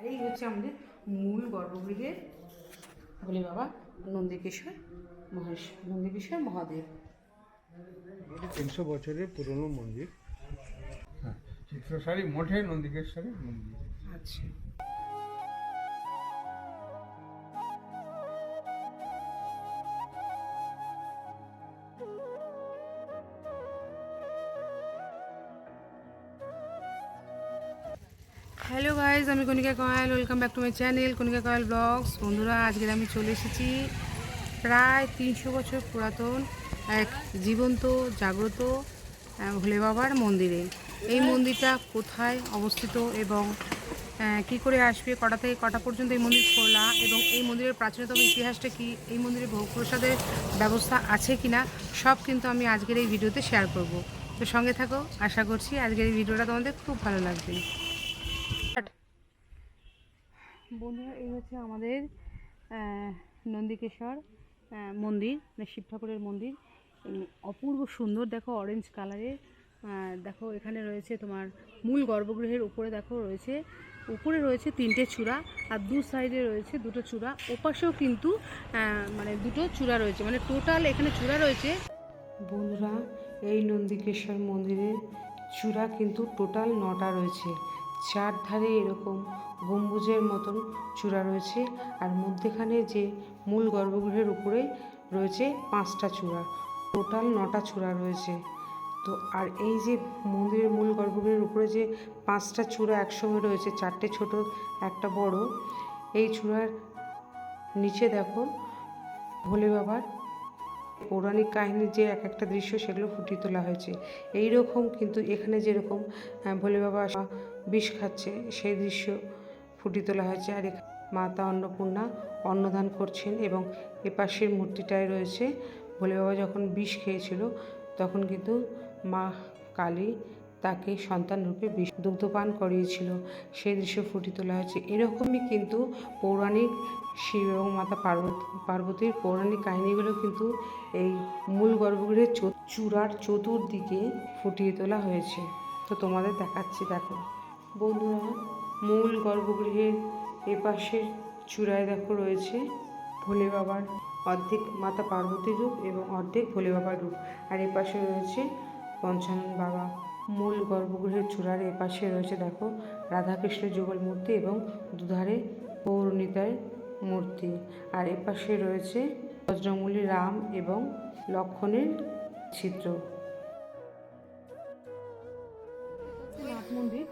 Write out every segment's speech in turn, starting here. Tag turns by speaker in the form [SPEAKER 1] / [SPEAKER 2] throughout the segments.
[SPEAKER 1] এই হচ্ছে আমাদের মূল গর্ভগৃহের ভোলে বাবা নন্দিকেশ্বর নন্দিকেশ্বর মহাদেব।
[SPEAKER 2] 300 বছরের পুরনো মন্দির। হ্যাঁ, চিত্রসারি মঠে নন্দিকেশ্বরের মন্দির।
[SPEAKER 1] আচ্ছা, হ্যালো গাইজ, আমি Kanika Koyal. Welcome back to my channel Kanika Koyal vlogs. বন্ধুরা, আজকে আমি চলে এসেছি প্রায় 300 বছর পুরাতন এক জীবন্ত জাগ্রত ভোলে বাবার মন্দিরে। এই মন্দিরটা কোথায় অবস্থিত এবং কি করে আসবে, কটা থেকে কটা পর্যন্ত এই মন্দির খোলা, এবং এই মন্দিরের প্রাচীনতম ইতিহাসটা কি, এই মন্দিরে ভোগ প্রসাদের ব্যবস্থা আছে কিনা, সব কিন্তু আমি আজকের এই ভিডিওতে শেয়ার করব। তো সঙ্গে থাকো, আশা করছি আজকের এই ভিডিওটা তোমাদের খুব ভালো লাগবে। বন্ধুরা, এই হচ্ছে আমাদের নন্দিকেশ্বর মন্দির, মানে শিব ঠাকুরের মন্দির। অপূর্ব সুন্দর, দেখো অরেঞ্জ কালারের। দেখো এখানে রয়েছে তোমার মূল গর্ভগৃহের উপরে, দেখো রয়েছে উপরে রয়েছে 3টে চূড়া, আর দু সাইডে রয়েছে 2টো চূড়া, ওপাশেও কিন্তু মানে 2টো চূড়া রয়েছে, মানে টোটাল এখানে চূড়া রয়েছে। বন্ধুরা, এই নন্দিকেশ্বর মন্দিরের চূড়া কিন্তু টোটাল 9টা রয়েছে। চারধারে এরকম গম্বুজের মতন চূড়া রয়েছে, আর মধ্যেখানে যে মূল গর্ভগৃহের উপরে রয়েছে 5টা চূড়া। টোটাল 9টা চূড়া রয়েছে। তো আর এই যে মন্দিরের মূল গর্ভগৃহের উপরে যে 5টা চূড়া একসঙ্গে রয়েছে, 4টে ছোট একটা বড়, এই চূড়ার নিচে দেখো ভোলে বাবার পৌরাণিক কাহিনীর যে এক একটা দৃশ্য, সেগুলো ফুটিয়ে তোলা হয়েছে। এই রকম কিন্তু এখানে যেরকম ভোলে বাবা বিষ খাচ্ছে, সেই দৃশ্য ফুটিয়ে তোলা হয়েছে। আর মাতা অন্নপূর্ণা অন্নদান করছেন, এবং এপাশের মূর্তিটায় রয়েছে ভোলে বাবা যখন বিষ খেয়েছিল, তখন কিন্তু মা কালী তাকে সন্তান রূপে বিষ দুগ্ধপান করিয়েছিল, সেই দৃশ্য ফুটিয়ে তোলা হয়েছে। এরকমই কিন্তু পৌরাণিক শিব এবং মাতা পার্বতীর পৌরাণিক কাহিনীগুলো কিন্তু এই মূল গর্ভগৃহের চূড়ার চতুর্দিকে ফুটিয়ে তোলা হয়েছে। তো তোমাদের দেখাচ্ছি, দেখো বন্ধুরা, মূল গর্ভগৃহের এপাশের চূড়ায় দেখো রয়েছে ভোলে বাবার অর্ধেক মাতা পার্বতীর রূপ এবং অর্ধেক ভোলে বাবার রূপ, আর এপাশে রয়েছে পঞ্চানন বাবা। মূল গর্ভগৃহের চূড়ার এপাশে রয়েছে দেখো রাধাকৃষ্ণের যুগল মূর্তি এবং দুধারে পৌরণিতায় মূর্তি, আর এপাশে রয়েছে বজ্রমূলী রাম এবং লক্ষণের চিত্র। নাথ মন্দির,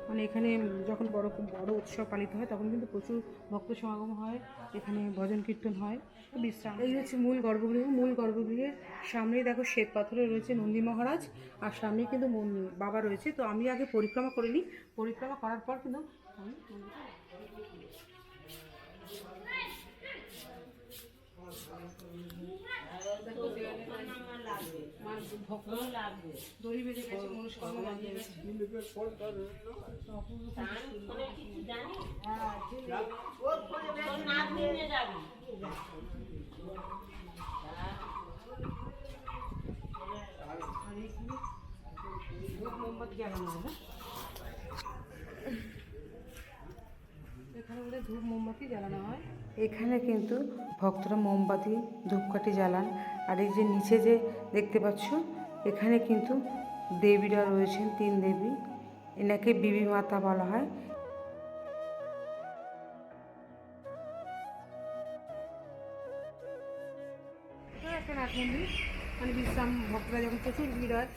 [SPEAKER 1] মানে এখানে যখন বড় উৎসব পালিত হয়, তখন কিন্তু প্রচুর ভক্ত সমাগম হয়, এখানে ভজন কীর্তন হয়, বিশ্রাম। এই হচ্ছে মূল গর্ভগৃহ। মূল গর্ভগৃহের সামনেই দেখো শ্বেত পাথরে রয়েছে নন্দী মহারাজ, আর সামনে কিন্তু বাবা রয়েছে। তো আমি আগে পরিক্রমা করে নিই, পরিক্রমা করার পর কিন্তু আমি দড়ি বেঁধে গেছে, মনস্কামনা লাগিয়ে গেছে। মোমবাতি জ্বালানো হবে, এখানে বলে ধূপ মোমবাতি জ্বালানো হয়। এখানে কিন্তু ভক্তরা মোমবাতি ধূপকাঠি জ্বালান। আর এই যে নিচে যে দেখতে পাচ্ছ, এখানে কিন্তু দেবীরা রয়েছেন, 3 দেবী। এনাকে বিবি মাতা বলা হয়। একটা নাট মন্দির, মানে বিশ্রাম, ভক্তরা যখন প্রচুর ভিড় হয়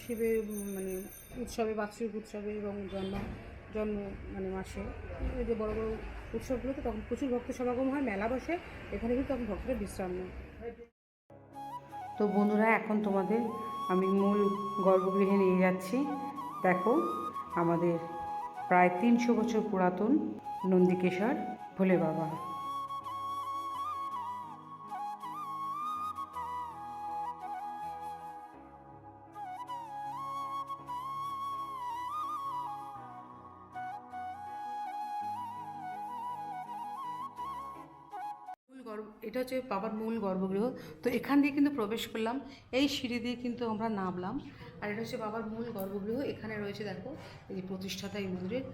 [SPEAKER 1] শিবের মানে উৎসবে, বাৎসরিক উৎসবে এবং জন্ম মানে মাসে, এই যে বড় বড় উৎসবগুলোতে, তখন প্রচুর ভক্ত সমাগম হয়, মেলা বসে, এখানে কিন্তু তখন ভক্তরা বিশ্রাম নেয়। তো বন্ধুরা, এখন তোমাদের আমি মূল গর্ভগৃহে নিয়ে যাচ্ছি। দেখো আমাদের প্রায় 300 বছর পুরাতন নন্দিকেশ্বর ভোলে বাবা। এটা হচ্ছে বাবার মূল গর্ভগৃহ। তো এখান দিয়ে কিন্তু প্রবেশ করলাম, এই সিঁড়ি দিয়ে কিন্তু আমরা নামলাম। আর এটা হচ্ছে বাবার মূল গর্ভগৃহ। এখানে রয়েছে দেখো এই যে প্রতিষ্ঠাতা এই মন্দিরের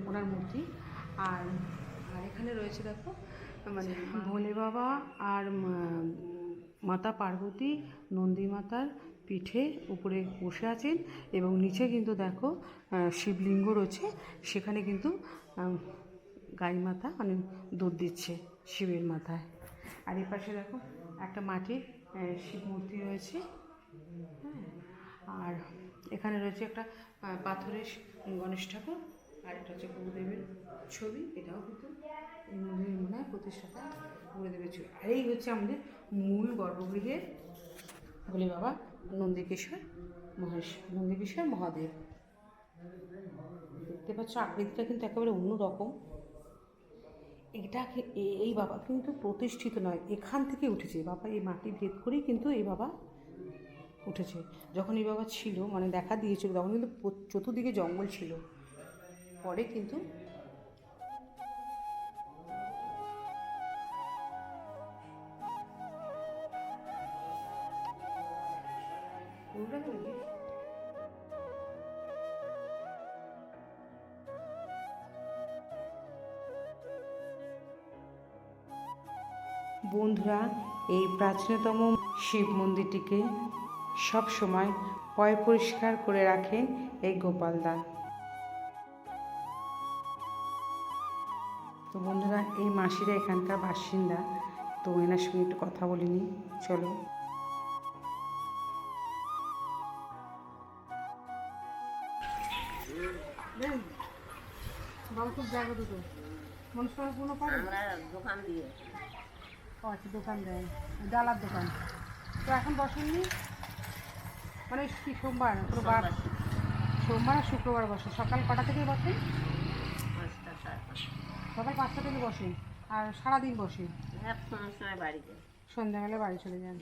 [SPEAKER 1] ওনার মূর্তি। আর আর এখানে রয়েছে দেখো মানে ভোলে বাবা আর মাতা পার্বতী নন্দী মাতার পিঠে উপরে বসে আছেন, এবং নিচে কিন্তু দেখো শিবলিঙ্গ রয়েছে, সেখানে কিন্তু গাই মাতা মানে দুধ দিচ্ছে শিবের মাথায়। আর এই পাশে দেখো একটা মাটির শিব মূর্তি রয়েছে, হ্যাঁ। আর এখানে রয়েছে একটা পাথরের গণেশ ঠাকুর, আর এটা হচ্ছে গুরুদেবের ছবি, এটাও কিন্তু এই মন্দিরের মনে হয় প্রতিষ্ঠাতা গুরুদেবের ছবি। আর এই হচ্ছে আমাদের মূল গর্ভগৃহের ভোলে বাবা নন্দিকেশ্বর নন্দিকেশ্বর মহাদেব। দেখতে পাচ্ছ আকৃতিটা কিন্তু একেবারে অন্যরকম। এই বাবা কিন্তু প্রতিষ্ঠিত নয়, এখান থেকে উঠেছে বাবা, এই মাটি ভেদ করেই কিন্তু এই বাবা উঠেছে। যখন এই বাবা ছিল মানে দেখা দিয়েছিল তখন কিন্তু চতুর্দিকে জঙ্গল ছিল, পরে কিন্তু বন্ধুরা, এই প্রাচীনতম শিব মন্দিরটিকে সব সময় পয় পরিষ্কার করে রাখেন এই গোপালদা। তো বন্ধুরা, এই মাসিরা এখানকার বাসিন্দা, তো এনার সঙ্গে একটু কথা বলিনি, চলো। বাবা খুব জায়গা দুটো মনস্কামনা পূর্ণ করে
[SPEAKER 3] দোকান দিয়ে
[SPEAKER 1] আচ্ছা, দোকান দেয়, ডালার দোকান। তো এখন বসেননি মানে কি সোমবার পুরো বার? সোমবার আর শুক্রবার বসে। সকাল কটা থেকে বসেন?
[SPEAKER 3] 5টা 5:30।
[SPEAKER 1] সকাল 5টা থেকে বসেন আর সারাদিন বসে?
[SPEAKER 3] কোনো সময় বাড়িতে
[SPEAKER 1] সন্ধ্যাবেলা বাড়ি চলে যান।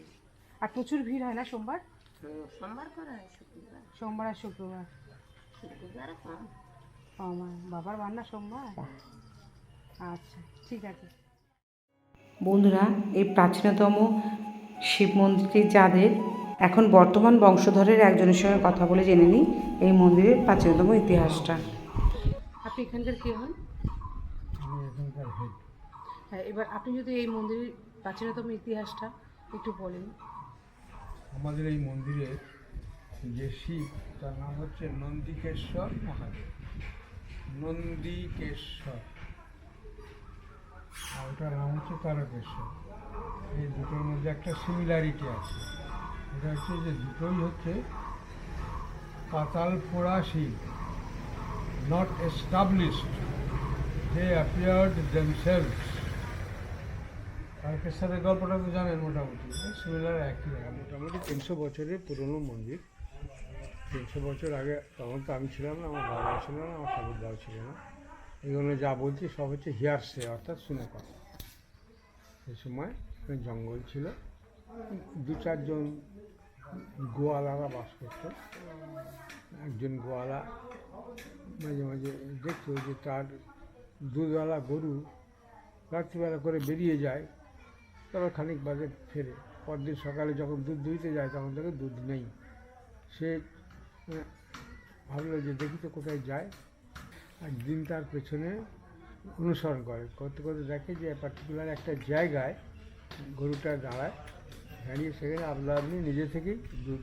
[SPEAKER 1] আর প্রচুর ভিড় হয় না সোমবার?
[SPEAKER 3] সোমবার করা হয়, শুক্রবার
[SPEAKER 1] সোমবার আর শুক্রবার
[SPEAKER 3] কম।
[SPEAKER 1] আমার বাবার বান্না সোমবার। আচ্ছা, ঠিক আছে। বন্ধুরা, এই প্রাচীনতম শিব মন্দিরটি যাদের, এখন বর্তমান বংশধরের একজনের সঙ্গে কথা বলে জেনে নিই এই মন্দিরের প্রাচীনতম ইতিহাসটা। আপনি এখানকার কে হন?
[SPEAKER 2] আমি এখানকার হেড।
[SPEAKER 1] হ্যাঁ, এবার আপনি যদি এই মন্দিরের প্রাচীনতম ইতিহাসটা একটু বলেন।
[SPEAKER 2] আমাদের এই মন্দিরে যে শিব, তার নাম হচ্ছে নন্দিকেশ্বর মহাদেব। নন্দিকেশ্বর, আর ওটার নাম হচ্ছে তারকেশ্বর। এই দুটোর মধ্যে একটা সিমিলারিটি আছে, এটা হচ্ছে যে দুটোই হচ্ছে পাতাল ফোড়া Shiva, not established, they appeared themselves. তারকেশ্বরের গল্পটা তো জানেন মোটামুটি, সিমিলার একই রকম। মোটামুটি 300 বছরের পুরনো মন্দির। 300 বছর আগে তখন তো আমি ছিলাম না, আমার বাবা ছিল না, আমার ঠাকুরদাও ছিল না। এগুলো যা বলছি সব হচ্ছে হিয়ারসে, অর্থাৎ শুনে কথা। সেই সময় এখানে জঙ্গল ছিল, 2-4 জন গোয়ালারা বাস করত। একজন গোয়ালা মাঝে মাঝে দেখতো যে তার দুধওয়ালা গরু রাত্রিবেলা করে বেরিয়ে যায়, তারপর খানিক বাদে ফেরে। পরদিন সকালে যখন দুধ দুইতে যায় তখন থেকে দুধ নেই। সে ভাবলো যে দেখি তো কোথায় যায়। একদিন তার পেছনে অনুসরণ করে, করতে করতে দেখে যে পার্টিকুলার একটা জায়গায় গরুটা দাঁড়ায়, দাঁড়িয়ে সেখানে আপনি নিজে থেকেই দুধ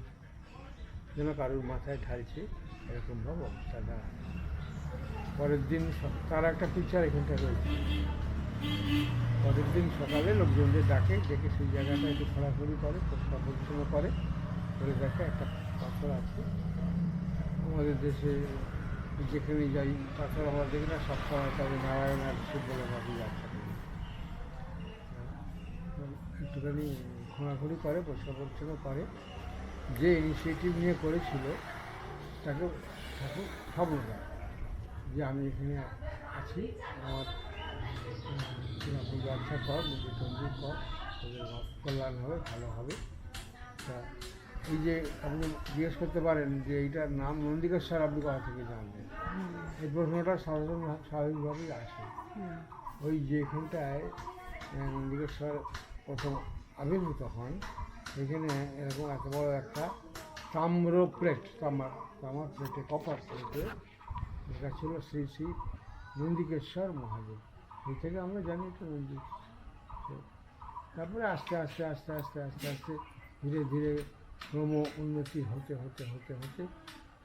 [SPEAKER 2] যেন কারোর মাথায় ঢালছে, এরকমভাবে অবস্থা দাঁড়ায়। পরের দিন তার একটা পিকচার এখানটা রয়েছে। পরের দিন সকালে লোকজনদের ডাকে, ডেকে সেই জায়গাটা একটু খোলাখুলি করে, পরিষ্কার পরিচ্ছন্ন করে দেখে একটা পাথর আছে। আমাদের দেশে যেখানে যাই পাথর আমরা দেখি না, সবসময় তাদের নারায়ণ আর শিব বলে ভাবি যাচ্ছে। একটুখানি খোঁড়াখুড়ি করে, পরিষ্কার পরিচ্ছন্ন করে। যে ইনিশিয়েটিভ নিয়ে করেছিল তাকে ঠাকুর খবর দেয় যে আমি এখানে আছি, আমার ব্যবসা কর, নিজের তন্দির কর, তোদের কল্যাণ হবে, ভালো হবে। তা এই যে আপনি জিজ্ঞেস করতে পারেন যে এইটার নাম নন্দিকেশ্বর আপনি কোথা থেকে জানবেন, এই প্রশ্নটা স্বাভাবিকভাবেই আসে। ওই যে এখানটায় নন্দিকেশ্বর প্রথম আবির্ভূত হন, এখানে এরকম এত বড় একটা তাম্র প্লেট, তামার প্লেটে, কপার প্লেটে এটা ছিল শ্রী শ্রী নন্দিকেশ্বর মহাদেব। এই থেকে আমরা জানি এটা মন্দির। তো তারপরে আস্তে আস্তে আস্তে আস্তে আস্তে আস্তে ধীরে ধীরে ক্রম উন্নতি হতে হতে হতে হতে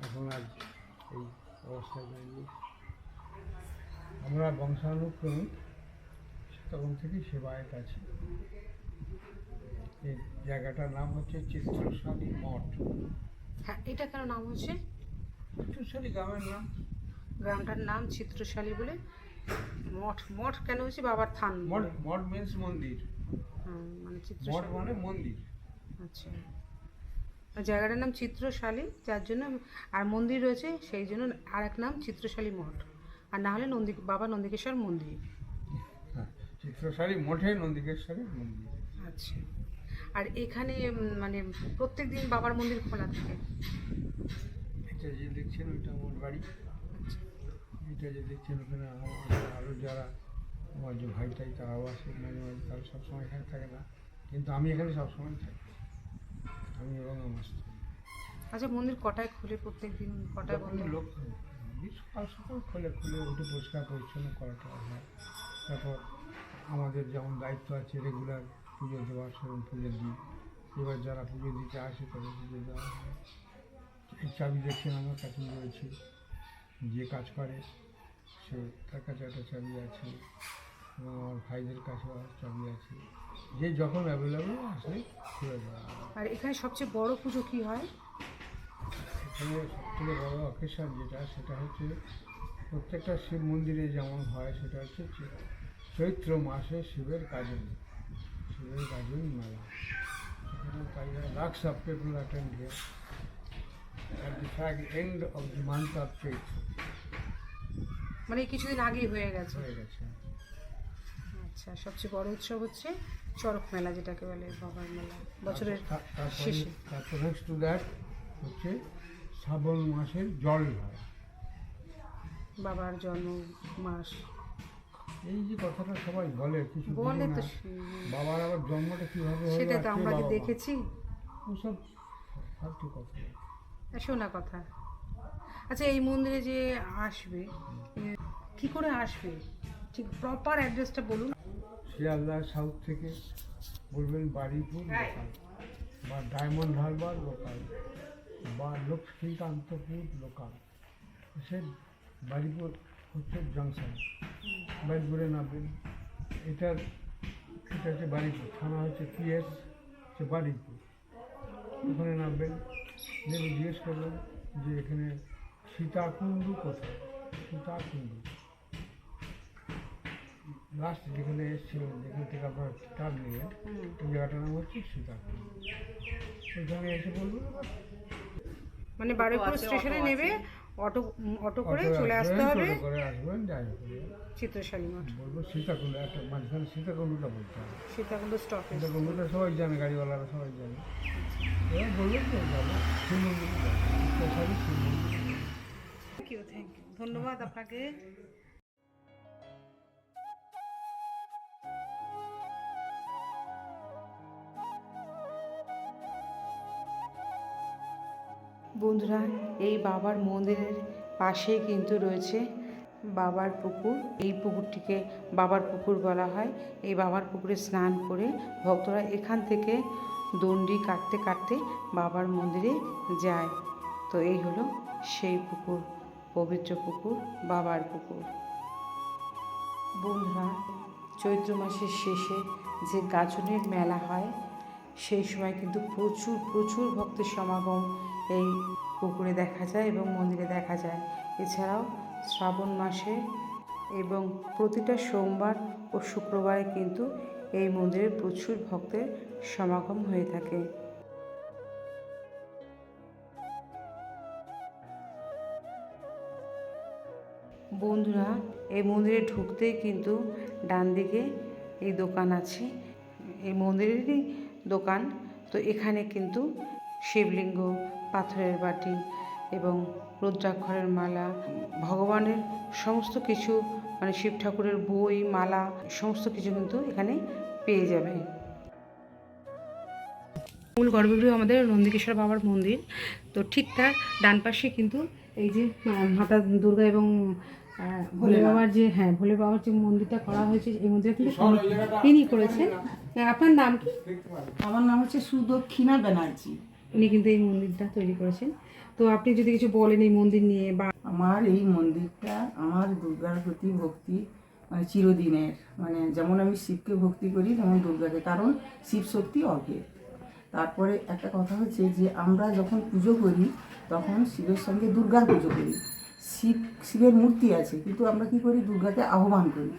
[SPEAKER 2] এখন আজ এই অবস্থায় দাঁড়িয়ে। আমরা বংশানুক্রমে তখন থেকেই সেবায়ত আছি। এই জায়গাটার নাম হচ্ছে চিত্রশালী মঠ।
[SPEAKER 1] হ্যাঁ, এটা কেন নাম হচ্ছে?
[SPEAKER 2] চিত্রশালী গ্রামের নাম।
[SPEAKER 1] গ্রামটার নাম চিত্রশালী বলে। মঠ, মঠ কেন হচ্ছে? বাবার থান
[SPEAKER 2] মঠ,
[SPEAKER 1] বলে।
[SPEAKER 2] মঠ মিন্স মন্দির।
[SPEAKER 1] মানে
[SPEAKER 2] মঠ
[SPEAKER 1] চিত্রশালী।
[SPEAKER 2] মানে মন্দির।
[SPEAKER 1] আচ্ছা, আর জায়গাটার নাম চিত্রশালী, যার জন্য আর মন্দির রয়েছে সেই জন্য আর এক নাম চিত্রশালী মঠ, আর না হলে বাবা নন্দিকেশ্বর মন্দির।
[SPEAKER 2] হ্যাঁ, চিত্রশালী মঠে নন্দিকেশ্বরের মন্দির।
[SPEAKER 1] আচ্ছা, আর এখানে মানে প্রত্যেক দিন বাবার মন্দির খোলা থাকে?
[SPEAKER 2] এটা যে দেখছেন ওইটা আমার বাড়ি।
[SPEAKER 1] আচ্ছা,
[SPEAKER 2] এটা যে দেখছেন ওখানে আরও যারা আমার যে ভাইটাই তারাও আসে মাঝে মাঝে, তারা সবসময় এখানে থাকে না, কিন্তু আমি এখানে সবসময় থাকি, আমি এবং আমার স্ত্রী।
[SPEAKER 1] আচ্ছা, মন্দির কটায় খুলে প্রত্যেক দিন, কটায় বন্ধ?
[SPEAKER 2] লোক সকাল সকাল খুলে খুলে উঠে পরিষ্কার পরিচ্ছন্ন করাটা হয়। তারপর আমাদের যেমন দায়িত্ব আছে রেগুলার পুজো দেওয়ার, সেরকম পুজো দিই। এবার যারা পুজো দিতে আসে তাদের পুজো দেওয়া হয়। এই চাবি দেখছেন আমার কাছে রয়েছে, যে কাজ করে সে তার কাছে একটা চাবি আছে, এবং আমার ভাইদের কাছেও চাবি আছে, যে যখন অ্যাভেলেবেল আসলে খুলে দেওয়া হয়।
[SPEAKER 1] আর এখানে সবচেয়ে বড় পুজো কি হয়?
[SPEAKER 2] এখানে সবথেকে বড় অকেশন যেটা, সেটা হচ্ছে প্রত্যেকটা শিব মন্দিরে যেমন হয়, সেটা হচ্ছে চৈত্র মাসে শিবের গাজন মেলা। সেখানে তাই lakhs of people attend here at the end of the month of চৈত্র।
[SPEAKER 1] মানে কিছুদিন আগেই হয়ে গেছে।
[SPEAKER 2] হয়ে গেছে।
[SPEAKER 1] আচ্ছা, সবচেয়ে বড় উৎসব হচ্ছে চড়ক মেলা, যেটাকে বলে বাবার মেলা, বছরের শেষে।
[SPEAKER 2] তারপর নেক্সট টু দ্যাট হচ্ছে শ্রাবণ মাসের জল ঢালা।
[SPEAKER 1] বাবার জন্ম মাস
[SPEAKER 2] এই যে কথাটা সবাই বলে, কিছু
[SPEAKER 1] বলে
[SPEAKER 2] বুঝে
[SPEAKER 1] তো
[SPEAKER 2] না। বাবার আবার জন্মটা কীভাবে হলো,
[SPEAKER 1] সেটা
[SPEAKER 2] আর
[SPEAKER 1] তো
[SPEAKER 2] কে
[SPEAKER 1] আমরা কি
[SPEAKER 2] বাবা?
[SPEAKER 1] দেখেছি?
[SPEAKER 2] ওসব ফালতু কথা।
[SPEAKER 1] শোনা কথা। আচ্ছা, এই মন্দিরে যে আসবে, কি করে আসবে, ঠিক প্রপার অ্যাড্রেসটা বলুন।
[SPEAKER 2] শিয়ালদাহ সাউথ থেকে বলবেন বারুইপুর লোকাল, বা ডায়মন্ড হারবার লোকাল, বা লক্ষ্মীকান্তপুর লোকাল। সে বারুইপুর হচ্ছে জাংশন, বারুইপুরে নামবেন। এটা হচ্ছে বারুইপুর, থানা হচ্ছে PS, হচ্ছে বারুইপুর। ওখানে নামবেন, নেমে জিজ্ঞেস করবেন যে এখানে সীতাকুণ্ডু কোথায়। সীতাকুণ্ডু লাস্ট যেখানে এসেছিলেন, যেখান থেকে আপনার টার্ন নেবেন, ওই জায়গাটার নাম হচ্ছে সীতাকুণ্ডু। ওইখানে এসে বলবেন,
[SPEAKER 1] মানে বারুইপুর স্টেশনে নেবে, অটো অটো করে চলে আসতে হবে
[SPEAKER 2] টোটো করে আসবেন, যাই হোক
[SPEAKER 1] চিত্রশালী মঠ।
[SPEAKER 2] বলবো সীতাকুণ্ডু, একটা মাঝখানে সীতাকুণ্ডুটা বলতে হবে।
[SPEAKER 1] সীতাকুণ্ড স্টপেজ।
[SPEAKER 2] সীতাকুণ্ডুটা সবাই জানে, গাড়িওয়ালারা সবাই জানে। এবার বলবেন তো যাবো শিব মন্দিরে, স্পেশালি শিব মন্দিরে।
[SPEAKER 1] থ্যাংক ইউ, ধন্যবাদ আপনাকে। বন্ধুরা, এই বাবার মন্দিরের পাশেই কিন্তু রয়েছে বাবার পুকুর। এই পুকুরটিকে বাবার পুকুর বলা হয়। এই বাবার পুকুরে স্নান করে ভক্তরা এখান থেকে দণ্ডি কাটতে কাটতে বাবার মন্দিরে যায়। তো এই হলো সেই পুকুর, পবিত্র পুকুর, বাবার পুকুর। বন্ধুরা, চৈত্র মাসের শেষে যে গাজনের মেলা হয়, সেই সময় কিন্তু প্রচুর প্রচুর ভক্তের সমাগম এই পুকুরে দেখা যায় এবং মন্দিরে দেখা যায়। এছাড়াও শ্রাবণ মাসে এবং প্রতিটা সোমবার ও শুক্রবারে কিন্তু এই মন্দিরে প্রচুর ভক্তের সমাগম হয়ে থাকে। বন্ধুরা, এই মন্দিরে ঢুকতেই কিন্তু ডান দিকে এই দোকান আছে, এই মন্দিরেরই দোকান। তো এখানে কিন্তু শিবলিঙ্গ, পাথরের বাটি এবং রুদ্রাক্ষরের মালা, ভগবানের সমস্ত কিছু, মানে শিব ঠাকুরের বই, মালা, সমস্ত কিছু কিন্তু এখানে পেয়ে যাবে। মূল গর্ভগৃহ আমাদের নন্দিকেশ্বর বাবার মন্দির। তো ঠিক তার ডান পাশে কিন্তু এই যে মাতা দুর্গা এবং ভোলে বাবার যে ভোলে বাবার যে মন্দিরটা করা হয়েছে, এই মন্দিরটা কিন্তু তিনি করেছেন। আপনার নাম কি?
[SPEAKER 4] আমার নাম হচ্ছে সুদক্ষিণা ব্যানার্জি।
[SPEAKER 1] উনি কিন্তু এই মন্দিরটা তৈরি করেছেন। তো আপনি যদি কিছু বলেন এই মন্দির নিয়ে বা
[SPEAKER 4] আমার এই মন্দিরটা আমার দুর্গার প্রতি ভক্তি মানে চিরদিনের, মানে যেমন আমি শিবকে ভক্তি করি তেমন দুর্গাকে, কারণ শিব শক্তি অভেদ। তারপরে একটা কথা হচ্ছে যে আমরা যখন পুজো করি তখন শিবের সঙ্গে দুর্গার পুজো করি। শিবের মূর্তি আছে, কিন্তু আমরা কি করি, দুর্গাকে আহ্বান করি।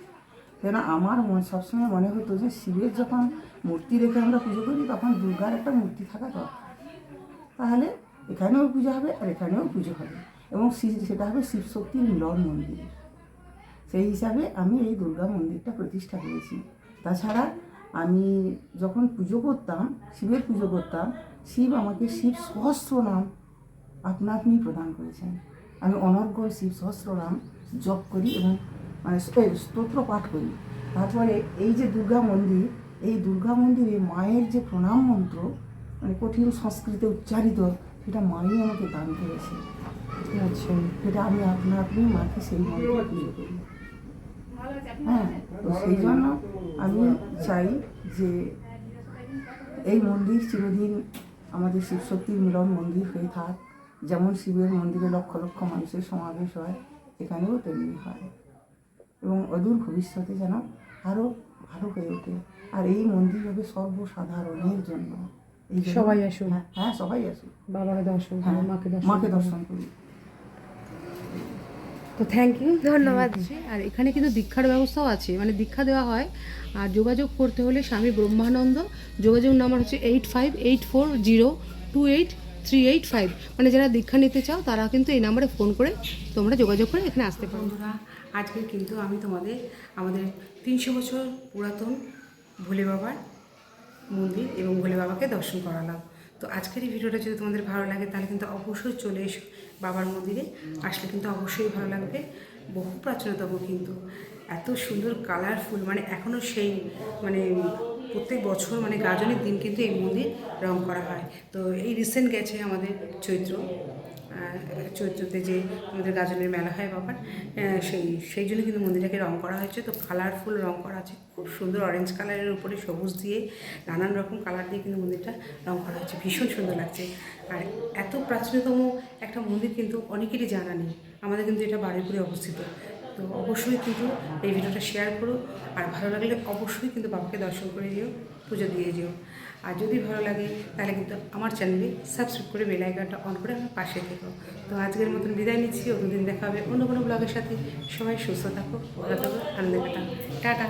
[SPEAKER 4] কেন আমার সবসময় মনে হতো যে শিবের যখন মূর্তি রেখে আমরা পুজো করি তখন দুর্গার একটা মূর্তি থাকা দরকার, তাহলে এখানেও পুজো হবে আর এখানেও পুজো হবে, এবং সেটা হবে শিব শক্তির মিলন মন্দির। সেই হিসাবে আমি এই দুর্গা মন্দিরটা প্রতিষ্ঠা করেছি। তাছাড়া আমি যখন পুজো করতাম, শিবের পুজো করতাম, শিব আমাকে শিব সহস্র নাম আপনা আপনি প্রদান করেছেন। আমি অনর্গল শিব সহস্র নাম জপ করি এবং মানে স্তোত্র পাঠ করি। তারপরে এই যে দুর্গা মন্দির, এই দুর্গা মন্দিরে মায়ের যে প্রণাম মন্ত্র মানে কঠিন সংস্কৃতে উচ্চারিত, সেটা মাই আমাকে দান করেছে।
[SPEAKER 1] আচ্ছা,
[SPEAKER 4] সেটা আমি আপনা আপনি মাকে সেই মন্ত্র পুজো করি। হ্যাঁ, তো সেই জন্য আমি চাই যে এই মন্দির চিরদিন আমাদের শিবশক্তির মিলন মন্দির হয়ে থাক। যেমন শিবের মন্দিরে লক্ষ লক্ষ মানুষের সমাবেশ হয়, এখানেও তেমনি হয়, এবং অদূর ভবিষ্যতে যেন আরও ভালো হয়ে ওঠে। আর এই মন্দির হবে সর্বসাধারণের জন্য। এই জন্য-
[SPEAKER 1] সবাই আসুন।
[SPEAKER 4] হ্যাঁ, সবাই আসুন,
[SPEAKER 1] বাবাকে দর্শন
[SPEAKER 4] হ্যাঁ,
[SPEAKER 1] করুন, মাকে
[SPEAKER 4] মাকে
[SPEAKER 1] দর্শন
[SPEAKER 4] দর্শন করি।
[SPEAKER 1] তো থ্যাংক ইউ, ধন্যবাদ। আর এখানে কিন্তু দীক্ষার ব্যবস্থাও আছে, মানে দীক্ষা দেওয়া হয়। আর যোগাযোগ করতে হলে স্বামী ব্রহ্মানন্দ, যোগাযোগ নাম্বার হচ্ছে 8584028385। মানে যারা দীক্ষা নিতে চাও তারা কিন্তু এই নাম্বারে ফোন করে তোমরা যোগাযোগ করে এখানে আসতে পারো। বন্ধুরা, আজকে কিন্তু আমি তোমাদের আমাদের 300 বছর পুরাতন ভোলে বাবার মন্দির এবং ভোলে বাবাকে দর্শন করালাম। তো আজকের এই ভিডিওটা যদি তোমাদের ভালো লাগে তাহলে কিন্তু অবশ্যই চলে এসো বাবার মন্দিরে, আসলে কিন্তু অবশ্যই ভালো লাগবে। বহু প্রাচীনতম, কিন্তু এত সুন্দর কালারফুল, মানে এখনও সেই মানে প্রত্যেক বছর মানে গাজনের দিন কিন্তু এই মন্দির রং করা হয়। তো এই রিসেন্ট গেছে আমাদের চৈত্রতে যে আমাদের গাজনের মেলা হয় বাবার, সেই জন্য কিন্তু মন্দিরটাকে রং করা হয়েছে। তো কালারফুল রং করা আছে, খুব সুন্দর অরেঞ্জ কালারের উপরে সবুজ দিয়ে নানান রকম কালার দিয়ে কিন্তু মন্দিরটা রং করা হয়েছে, ভীষণ সুন্দর লাগছে। আর এত প্রাচীনতম একটা মন্দির কিন্তু অনেকেরই জানা নেই, আমাদের কিন্তু এটা বারুইপুরে অবস্থিত। তো অবশ্যই কিন্তু এই ভিডিওটা শেয়ার করো, আর ভালো লাগলে অবশ্যই কিন্তু বাবাকে দর্শন করে যেও, পুজো দিয়ে যেও। আর যদি ভালো লাগে তাহলে কিন্তু আমার চ্যানেলে সাবস্ক্রাইব করে বেল আইকনটা অন করে আমার পাশে থেকো। তো আজকের মতন বিদায় নিচ্ছি, অন্যদিন দেখা হবে অন্য কোনো ব্লগের সাথে। সবাই সুস্থ থাকো, ভালো থাকো, আনন্দে কাটাও। টাটা।